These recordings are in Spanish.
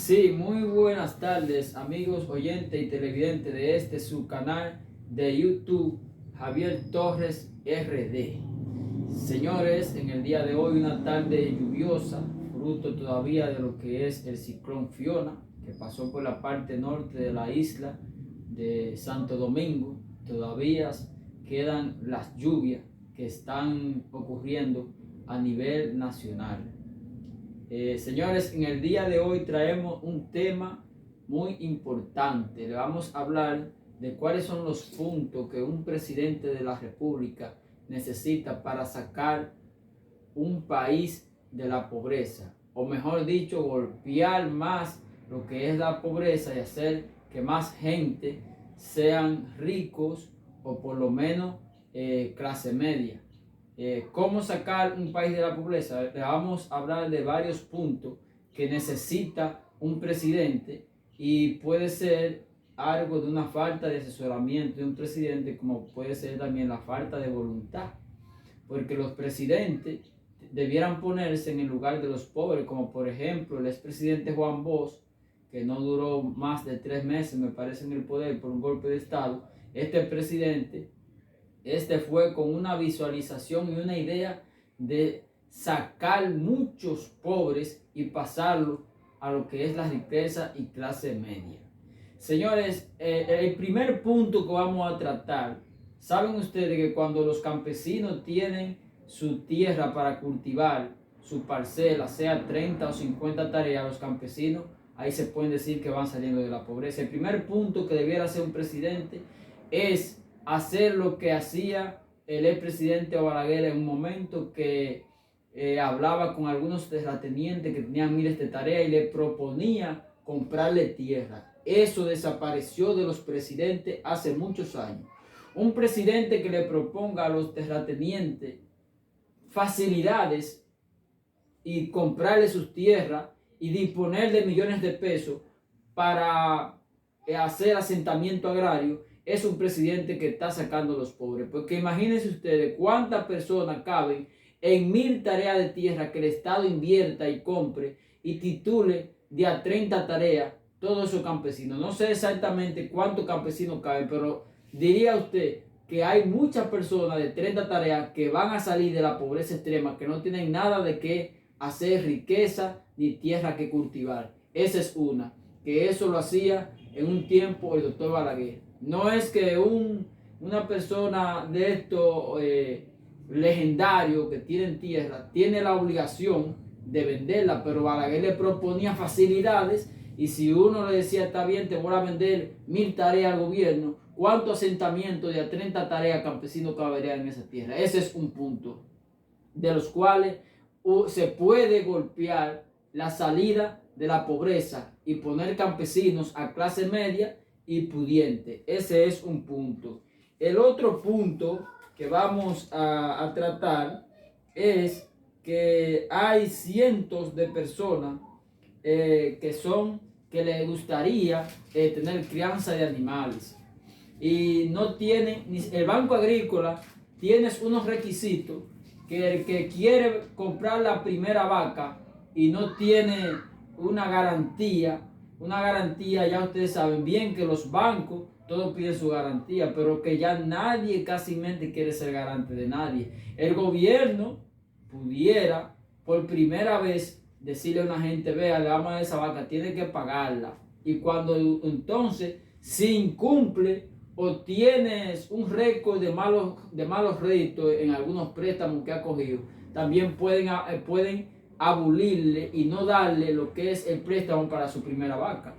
Sí, muy buenas tardes, amigos oyentes y televidentes de su canal de YouTube, Javier Torres RD. Señores, en el día de hoy una tarde lluviosa, fruto todavía de lo que es el ciclón Fiona, que pasó por la parte norte de la isla de Santo Domingo. Todavía quedan las lluvias que están ocurriendo a nivel nacional. Señores, en el día de hoy traemos un tema muy importante. Le vamos a hablar de cuáles son los puntos que un presidente de la República necesita para sacar un país de la pobreza, o mejor dicho, golpear más lo que es la pobreza y hacer que más gente sean ricos o por lo menos clase media. ¿Cómo sacar un país de la pobreza? Le vamos a hablar de varios puntos que necesita un presidente, y puede ser algo de una falta de asesoramiento de un presidente, como puede ser también la falta de voluntad, porque los presidentes debieran ponerse en el lugar de los pobres, como por ejemplo el expresidente Juan Bosch, que no duró más de 3 meses, me parece, en el poder por un golpe de estado. Este presidente fue con una visualización y una idea de sacar muchos pobres y pasarlo a lo que es la riqueza y clase media. Señores, el primer punto que vamos a tratar, saben ustedes que cuando los campesinos tienen su tierra para cultivar, su parcela, sea 30 o 50 tareas, los campesinos ahí se pueden decir que van saliendo de la pobreza. El primer punto que debiera hacer un presidente es hacer lo que hacía el expresidente Balaguer en un momento, que hablaba con algunos terratenientes que tenían miles de tareas y le proponía comprarle tierra. Eso desapareció de los presidentes hace muchos años. Un presidente que le proponga a los terratenientes facilidades y comprarle sus tierras y disponer de millones de pesos para hacer asentamiento agrario, es un presidente que está sacando a los pobres. Porque imagínense ustedes cuántas personas caben en 1000 tareas de tierra que el Estado invierta y compre y titule de a 30 tareas todos esos campesinos. No sé exactamente cuántos campesinos caben, pero diría usted que hay muchas personas de 30 tareas que van a salir de la pobreza extrema, que no tienen nada de qué hacer riqueza ni tierra que cultivar. Esa es una, que eso lo hacía en un tiempo el doctor Balaguer. No es que una persona de estos legendarios que tienen tierra tiene la obligación de venderla, pero Balaguer le proponía facilidades, y si uno le decía, está bien, te voy a vender 1000 tareas al gobierno, ¿cuántos asentamientos de a 30 tareas campesinos caberían en esa tierra? Ese es un punto de los cuales se puede golpear la salida de la pobreza y poner campesinos a clase media y pudiente. Ese es un punto. El otro punto que vamos a tratar es que hay cientos de personas que les gustaría tener crianza de animales y no tienen. El Banco Agrícola tiene unos requisitos que el que quiere comprar la primera vaca y no tiene una garantía, ya ustedes saben bien que los bancos todos piden su garantía, pero que ya nadie casi quiere ser garante de nadie. El gobierno pudiera por primera vez decirle a una gente, vea, le vamos a dar esa vaca, tiene que pagarla. Y cuando entonces, si incumple o tienes un récord de malos réditos en algunos préstamos que ha cogido, también pueden abulirle y no darle lo que es el préstamo para su primera vaca.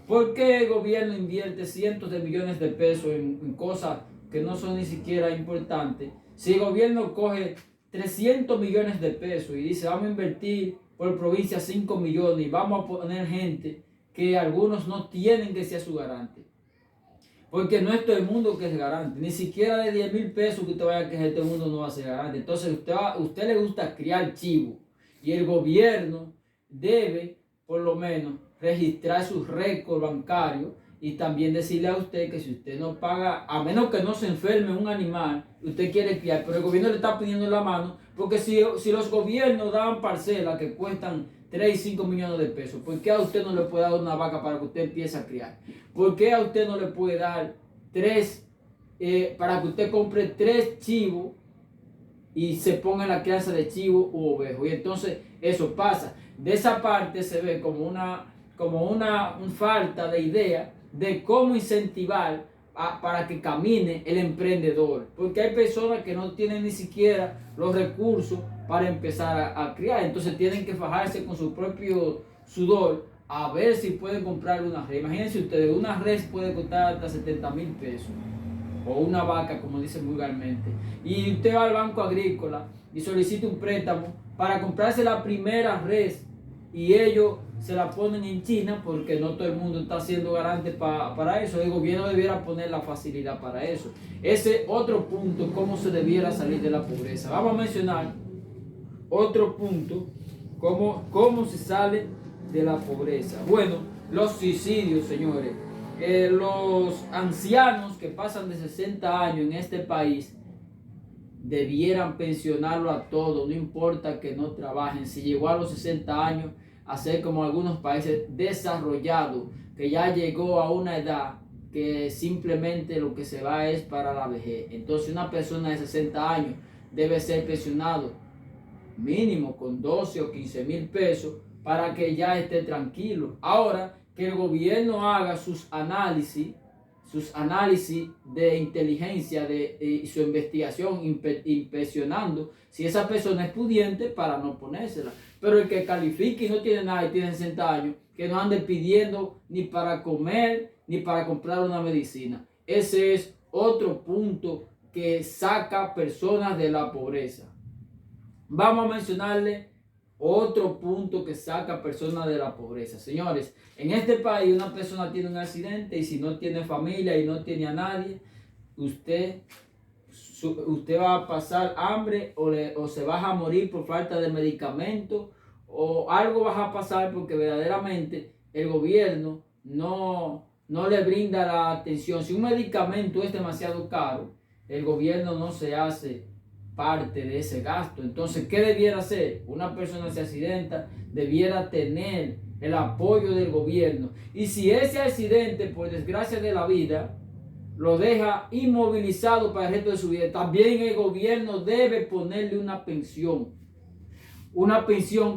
¿Por qué el gobierno invierte cientos de millones de pesos en cosas que no son ni siquiera importantes? Si el gobierno coge 300 millones de pesos y dice, vamos a invertir por provincia 5 millones y vamos a poner gente que algunos no tienen que ser su garante, porque no es todo el mundo que es garante, ni siquiera de 10,000 pesos que usted vaya a quejar, todo el mundo no va a ser garante. Entonces usted le gusta criar chivo, y el gobierno debe por lo menos registrar sus récords bancarios y también decirle a usted que si usted no paga, a menos que no se enferme un animal, usted quiere criar, pero el gobierno le está pidiendo la mano, porque si los gobiernos dan parcelas que cuestan 3 y 5 millones de pesos. ¿Por qué a usted no le puede dar una vaca para que usted empiece a criar? ¿Por qué a usted no le puede dar para que usted compre 3 chivos y se ponga en la crianza de chivo u ovejo? Y entonces eso pasa. De esa parte se ve como una falta de idea de cómo incentivar para que camine el emprendedor, porque hay personas que no tienen ni siquiera los recursos para empezar a criar, entonces tienen que fajarse con su propio sudor a ver si pueden comprar una res. Imagínense ustedes, una res puede costar hasta 70,000 pesos, o una vaca, como dicen vulgarmente, y usted va al banco agrícola y solicita un préstamo para comprarse la primera res, y ellos se la ponen en China, porque no todo el mundo está siendo garante para eso. El gobierno debiera poner la facilidad para eso. Ese otro punto, cómo se debiera salir de la pobreza. Vamos a mencionar otro punto, cómo se sale de la pobreza. Bueno, los suicidios, señores. Los ancianos que pasan de 60 años en este país debieran pensionarlo a todos, no importa que no trabajen. Si llegó a los 60 años, hacer como algunos países desarrollados, que ya llegó a una edad que simplemente lo que se va es para la vejez. Entonces una persona de 60 años debe ser pensionado mínimo con 12 o 15 mil pesos para que ya esté tranquilo. Ahora, que el gobierno haga sus análisis de inteligencia y su investigación, impresionando si esa persona es pudiente para no ponérsela. Pero el que califique y no tiene nada y tiene 60 años, que no ande pidiendo ni para comer ni para comprar una medicina. Ese es otro punto que saca personas de la pobreza. Vamos a mencionarle otro punto que saca personas de la pobreza. Señores, en este país una persona tiene un accidente y si no tiene familia y no tiene a nadie, usted va a pasar hambre o se va a morir por falta de medicamentos, o algo va a pasar porque verdaderamente el gobierno no le brinda la atención. Si un medicamento es demasiado caro, el gobierno no se hace parte de ese gasto. Entonces, ¿qué debiera hacer? Una persona se accidenta, debiera tener el apoyo del gobierno. Y si ese accidente, por desgracia de la vida, lo deja inmovilizado para el resto de su vida, también el gobierno debe ponerle una pensión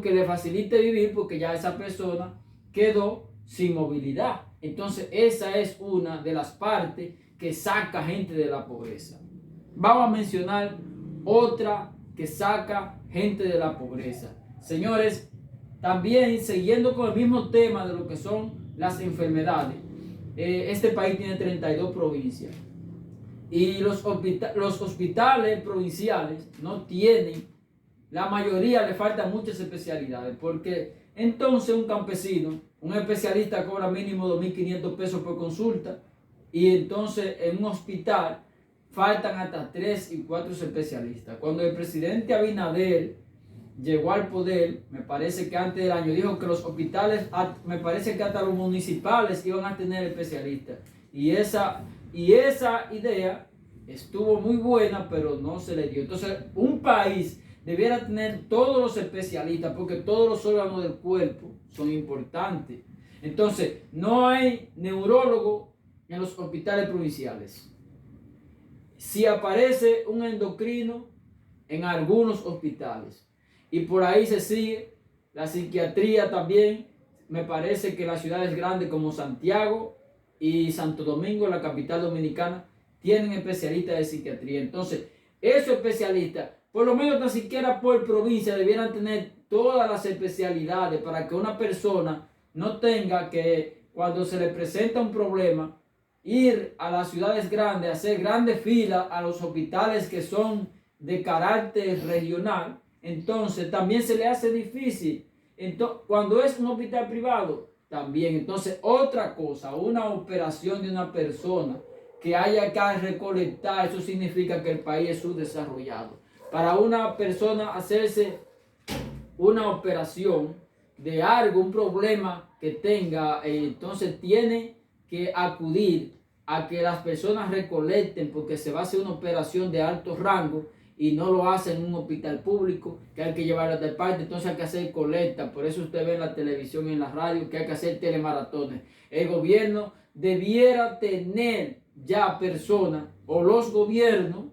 que le facilite vivir, porque ya esa persona quedó sin movilidad. Entonces, esa es una de las partes que saca gente de la pobreza. Vamos a mencionar otra que saca gente de la pobreza. Señores, también siguiendo con el mismo tema de lo que son las enfermedades, este país tiene 32 provincias y los hospitales provinciales no tienen, la mayoría le faltan muchas especialidades, porque entonces un campesino, un especialista cobra mínimo 2.500 pesos por consulta, y entonces en un hospital faltan hasta 3 y 4 especialistas. Cuando el presidente Abinader llegó al poder, me parece que antes del año, dijo que los hospitales, me parece que hasta los municipales iban a tener especialistas. Y esa idea estuvo muy buena, pero no se le dio. Entonces, un país debiera tener todos los especialistas, porque todos los órganos del cuerpo son importantes. Entonces, no hay neurólogo en los hospitales provinciales. Si aparece un endocrino en algunos hospitales, y por ahí se sigue, la psiquiatría también, me parece que las ciudades grandes como Santiago y Santo Domingo, la capital dominicana, tienen especialistas de psiquiatría. Entonces, esos especialistas, por lo menos tan siquiera por provincia, debieran tener todas las especialidades para que una persona no tenga que, cuando se le presenta un problema, ir a las ciudades grandes, hacer grandes filas a los hospitales que son de carácter regional. Entonces también se le hace difícil. Entonces, cuando es un hospital privado, también. Entonces, otra cosa, una operación de una persona que haya que recolectar, eso significa que el país es subdesarrollado. Para una persona hacerse una operación de algo, un problema que tenga, entonces tiene que acudir a que las personas recolecten, porque se va a hacer una operación de alto rango, y no lo hacen en un hospital público, que hay que llevarlas de parte, entonces hay que hacer colecta. Por eso usted ve en la televisión y en la radio que hay que hacer telemaratones. El gobierno debiera tener ya personas, o los gobiernos,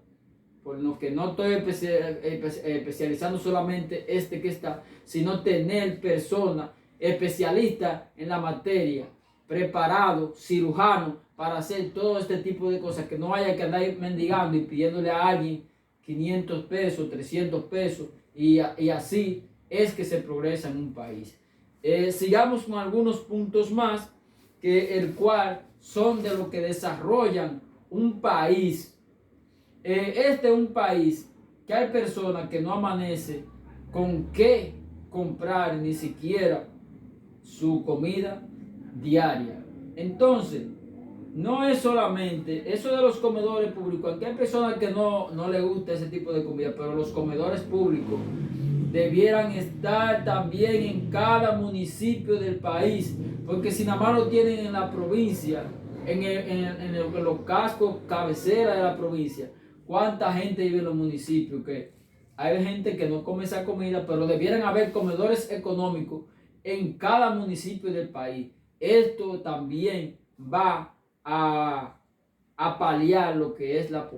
por lo que no estoy especializando solamente este que está, sino tener personas especialistas en la materia, preparados, cirujanos, para hacer todo este tipo de cosas, que no haya que andar mendigando y pidiéndole a alguien 500 pesos, 300 pesos, y así es que se progresa en un país. Sigamos con algunos puntos más, que el cual son de lo que desarrollan un país. Este es un país que hay personas que no amanece con qué comprar ni siquiera su comida diaria. Entonces, no es solamente eso de los comedores públicos, aunque hay personas que no les gusta ese tipo de comida, pero los comedores públicos debieran estar también en cada municipio del país, porque si nada más lo tienen en la provincia, en los cascos cabecera de la provincia, ¿cuánta gente vive en los municipios? Que hay gente que no come esa comida, pero debieran haber comedores económicos en cada municipio del país. Esto también va a paliar lo que es la pobreza.